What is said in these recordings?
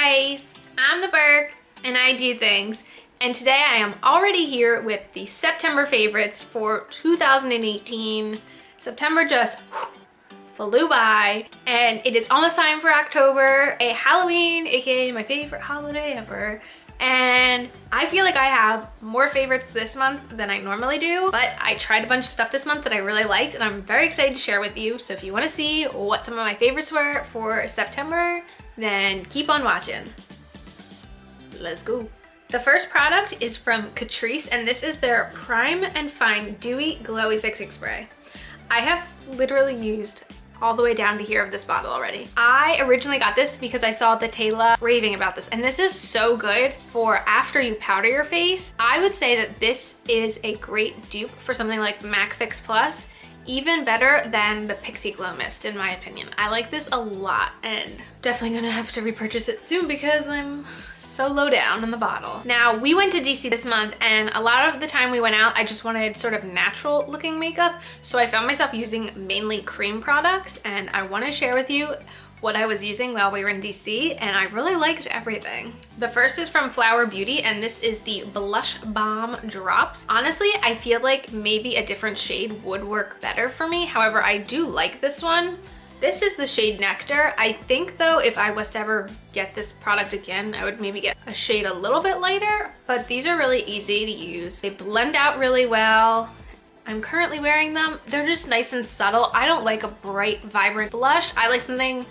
guys, I'm the Burke and I do things, and today I am already here with the September favorites for 2018. September just flew by and it is almost time for October, a Halloween, aka my favorite holiday ever. And I feel like I have more favorites this month than I normally do, but I tried a bunch of stuff this month that I really liked and I'm very excited to share with you. So if you want to see what some of my favorites were for September, then keep on watching. Let's go. The first product is from Catrice, and this is their Prime and Fine Dewy Glowy Fixing Spray. I have literally used all the way down to here of this bottle already. I originally got this because I saw the Taylor raving about this, and this is so good for after you powder your face. I would say that this is a great dupe for something like MAC Fix Plus, even better than the Pixie Glow Mist in my opinion. I like this a lot and definitely gonna have to repurchase it soon because I'm so low down in the bottle. Now, we went to DC this month and a lot of the time we went out, I just wanted sort of natural looking makeup. So I found myself using mainly cream products, and I wanna share with you what I was using while we were in DC, and I really liked everything. The first is from Flower Beauty, and this is the Blush Bomb Drops. Honestly, I feel like maybe a different shade would work better for me. However, I do like this one. This is the shade Nectar. I think though, if I was to ever get this product again, I would maybe get a shade a little bit lighter, but these are really easy to use. They blend out really well. I'm currently wearing them. They're just nice and subtle. I don't like a bright, vibrant blush. I like something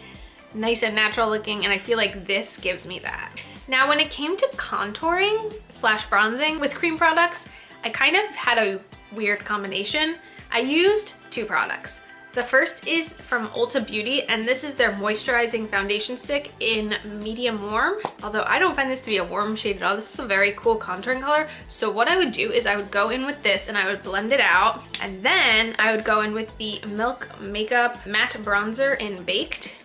nice and natural looking, and I feel like this gives me that. Now, when it came to contouring slash bronzing with cream products, I kind of had a weird combination. I used two products. The first is from Ulta Beauty, and this is their moisturizing foundation stick in medium warm. Although I don't find this to be a warm shade at all. This is a very cool contouring color. So what I would do is I would go in with this and I would blend it out, and then I would go in with the Milk Makeup Matte Bronzer in Baked,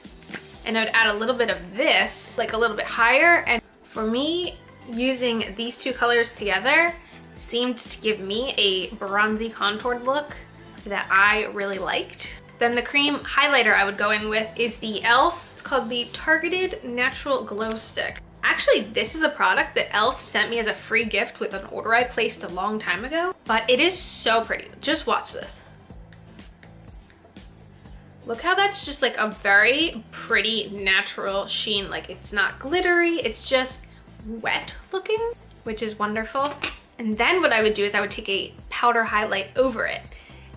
and I would add a little bit of this, like a little bit higher. And for me, using these two colors together seemed to give me a bronzy contoured look that I really liked. Then the cream highlighter I would go in with is the e.l.f. It's called the Targeted Natural Glow Stick. Actually, this is a product that e.l.f. sent me as a free gift with an order I placed a long time ago, but it is so pretty. Just watch this. Look how that's just like a very pretty natural sheen. Like, it's not glittery, it's just wet looking, which is wonderful. And then what I would do is I would take a powder highlight over it.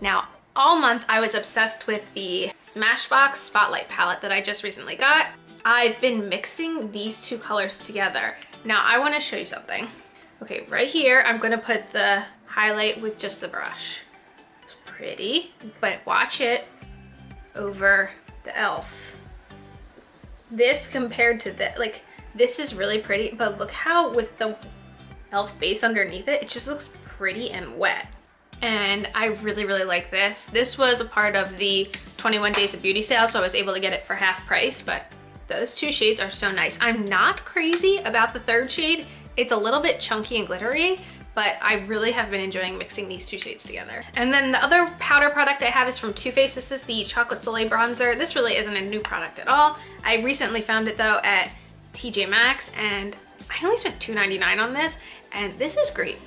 Now, all month I was obsessed with the Smashbox Spotlight palette that I just recently got. I've been mixing these two colors together. Now, I want to show you something. Okay, right here, I'm going to put the highlight with just the brush. It's pretty, but watch it over the e.l.f. This compared to this, like, this is really pretty, but look how with the e.l.f. base underneath it, it just looks pretty and wet. And I really, really like this. This was a part of the 21 Days of Beauty sale, so I was able to get it for half price, but those two shades are so nice. I'm not crazy about the third shade. It's a little bit chunky and glittery, but I really have been enjoying mixing these two shades together. And then the other powder product I have is from Too Faced. This is the Chocolate Soleil Bronzer. This really isn't a new product at all. I recently found it though at TJ Maxx, and I only spent $2.99 on this, and this is great.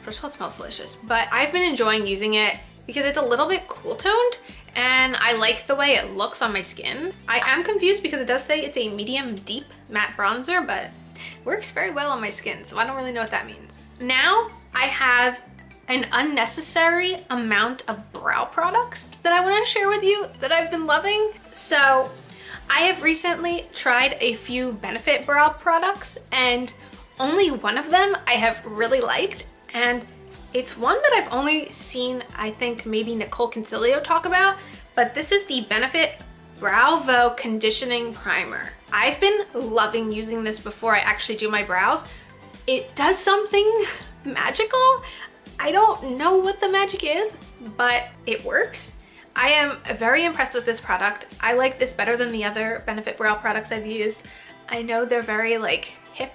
First of all, it smells delicious, but I've been enjoying using it because it's a little bit cool toned, and I like the way it looks on my skin. I am confused because it does say it's a medium deep matte bronzer, but works very well on my skin, so I don't really know what that means. Now I have an unnecessary amount of brow products that I want to share with you that I've been loving. So I have recently tried a few Benefit brow products, and only one of them I have really liked, and it's one that I've only seen, I think maybe Nicole Concilio talk about, but this is the Benefit Brow Voe Conditioning Primer. I've been loving using this before I actually do my brows. It does something magical. I don't know what the magic is, but it works. I am very impressed with this product. I like this better than the other Benefit brow products I've used. I know they're very like hip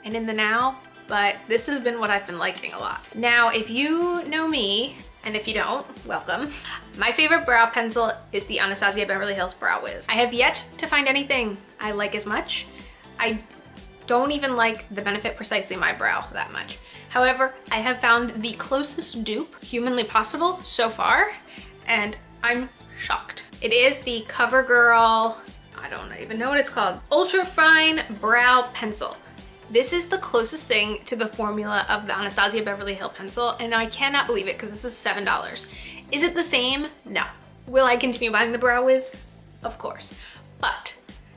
and in the now, but this has been what I've been liking a lot. Now, if you know me, and if you don't, welcome. My favorite brow pencil is the Anastasia Beverly Hills Brow Wiz. I have yet to find anything I like as much. I don't even like the Benefit Precisely My Brow that much. However, I have found the closest dupe humanly possible so far, and I'm shocked. It is the CoverGirl, I don't even know what it's called, Ultra Fine Brow Pencil. This is the closest thing to the formula of the Anastasia Beverly Hills pencil, and I cannot believe it because this is $7. Is it the same? No. Will I continue buying the Brow Wiz? Of course. But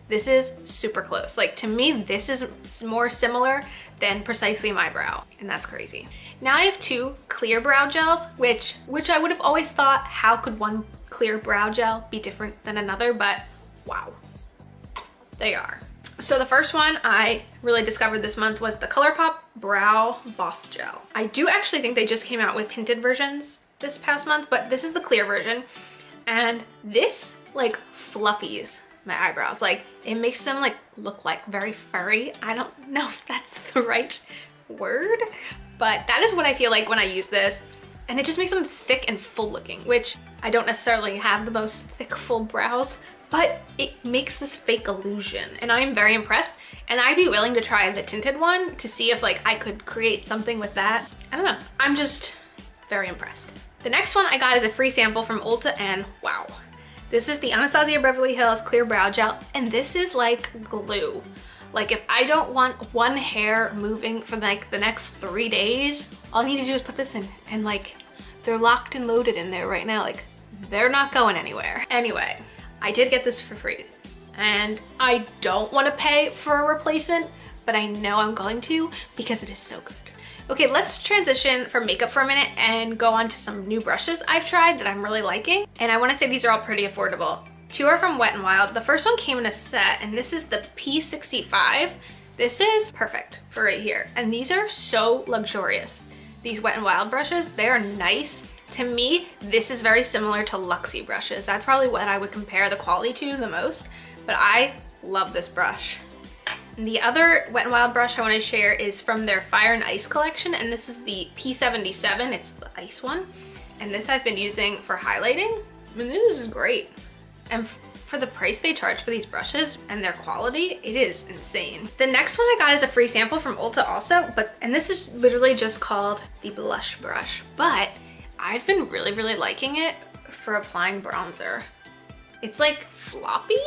this is super close. Like, to me, this is more similar than Precisely My Brow, and that's crazy. Now I have two clear brow gels, which I would have always thought, how could one clear brow gel be different than another? But wow, they are. So the first one I really discovered this month was the ColourPop Brow Boss Gel. I do actually think they just came out with tinted versions this past month, but this is the clear version, and this like fluffies my eyebrows. Like, it makes them like look like very furry. I don't know if that's the right word, but that is what I feel like when I use this. And it just makes them thick and full looking, which I don't necessarily have the most thick, full brows, but it makes this fake illusion, and I'm very impressed. And I'd be willing to try the tinted one to see if like I could create something with that. I don't know, I'm just very impressed. The next one I got is a free sample from Ulta, and wow. This is the Anastasia Beverly Hills Clear Brow Gel, and this is like glue. Like, if I don't want one hair moving for like the next 3 days, all I need to do is put this in, and like, they're locked and loaded in there right now. Like, they're not going anywhere. Anyway, I did get this for free, and I don't want to pay for a replacement, but I know I'm going to because it is so good. Okay, let's transition from makeup for a minute and go on to some new brushes I've tried that I'm really liking. And I want to say these are all pretty affordable. Two are from Wet n Wild. The first one came in a set, and this is the P65. This is perfect for right here. And these are so luxurious. These Wet n Wild brushes, they are nice. To me, this is very similar to Luxie brushes. That's probably what I would compare the quality to the most, but I love this brush. And the other Wet n Wild brush I want to share is from their Fire and Ice collection, and this is the P77. It's the ice one, and this I've been using for highlighting. I mean, this is great. And for the price they charge for these brushes and their quality, it is insane. The next one I got is a free sample from Ulta also, and this is literally just called the Blush Brush, but I've been really, really liking it for applying bronzer. It's like floppy?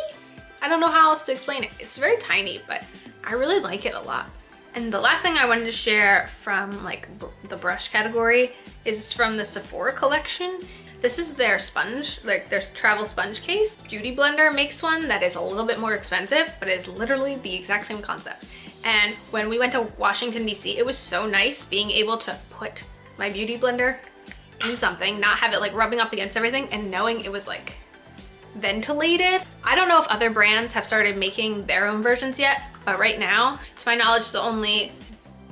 I don't know how else to explain it. It's very tiny, but I really like it a lot. And the last thing I wanted to share from like the brush category is from the Sephora collection. This is their sponge, like their travel sponge case. Beauty Blender makes one that is a little bit more expensive, but it is literally the exact same concept. And when we went to Washington, DC, it was so nice being able to put my Beauty Blender in something, not have it like rubbing up against everything, and knowing it was like ventilated. I don't know if other brands have started making their own versions yet, but right now, to my knowledge, the only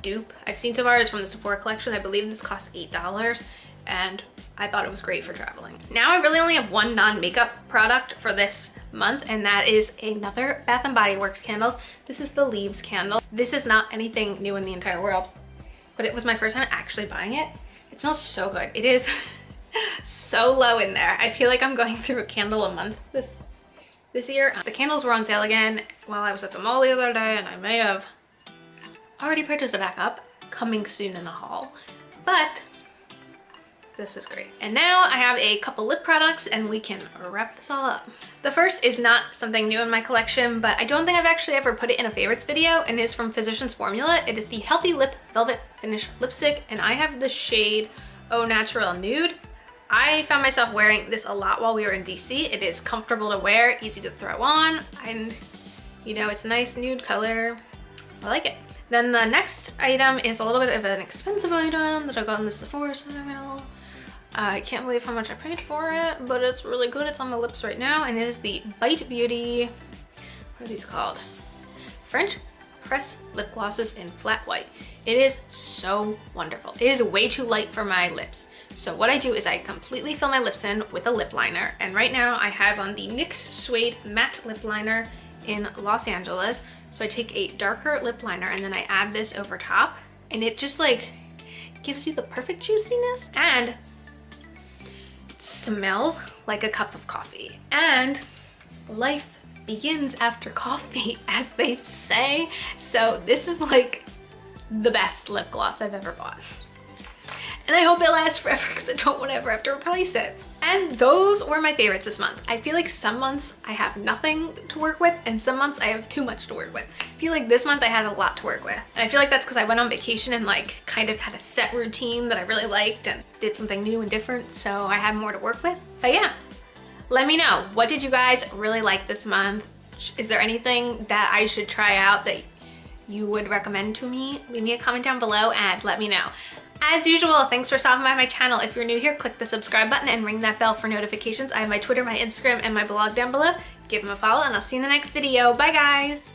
dupe I've seen so far is from the Sephora collection. I believe this costs $8, and I thought it was great for traveling. Now I really only have one non-makeup product for this month, and that is another Bath & Body Works candles. This is the Leaves candle. This is not anything new in the entire world, but it was my first time actually buying it. It smells so good. It is so low in there. I feel like I'm going through a candle a month this year. The candles were on sale again while I was at the mall the other day, and I may have already purchased a backup, coming soon in a haul, but this is great. And now I have a couple lip products, and we can wrap this all up. The first is not something new in my collection, but I don't think I've actually ever put it in a favorites video, and it is from Physicians Formula. It is the Healthy Lip Velvet Finish Lipstick, and I have the shade Au Natural Nude. I found myself wearing this a lot while we were in DC. It is comfortable to wear, easy to throw on, and you know, it's a nice nude color. I like it. Then the next item is a little bit of an expensive item that I got in the Sephora sale. I can't believe how much I paid for it, but it's really good. It's on my lips right now, and it is the Bite Beauty, what are these called? French Press Lip Glosses in Flat White. It is so wonderful. It is way too light for my lips. So what I do is I completely fill my lips in with a lip liner, and right now I have on the NYX Suede Matte Lip Liner in Los Angeles. So I take a darker lip liner and then I add this over top, and it just like gives you the perfect juiciness, and it smells like a cup of coffee, and life begins after coffee, as they say. So this is like the best lip gloss I've ever bought. And I hope it lasts forever because I don't want to ever have to replace it. And those were my favorites this month. I feel like some months I have nothing to work with and some months I have too much to work with. I feel like this month I had a lot to work with. And I feel like that's because I went on vacation and like kind of had a set routine that I really liked and did something new and different, so I had more to work with. But yeah, let me know. What did you guys really like this month? Is there anything that I should try out that you would recommend to me? Leave me a comment down below and let me know. As usual, thanks for stopping by my channel. If you're new here, click the subscribe button and ring that bell for notifications. I have my Twitter, my Instagram, and my blog down below. Give them a follow and I'll see you in the next video. Bye guys!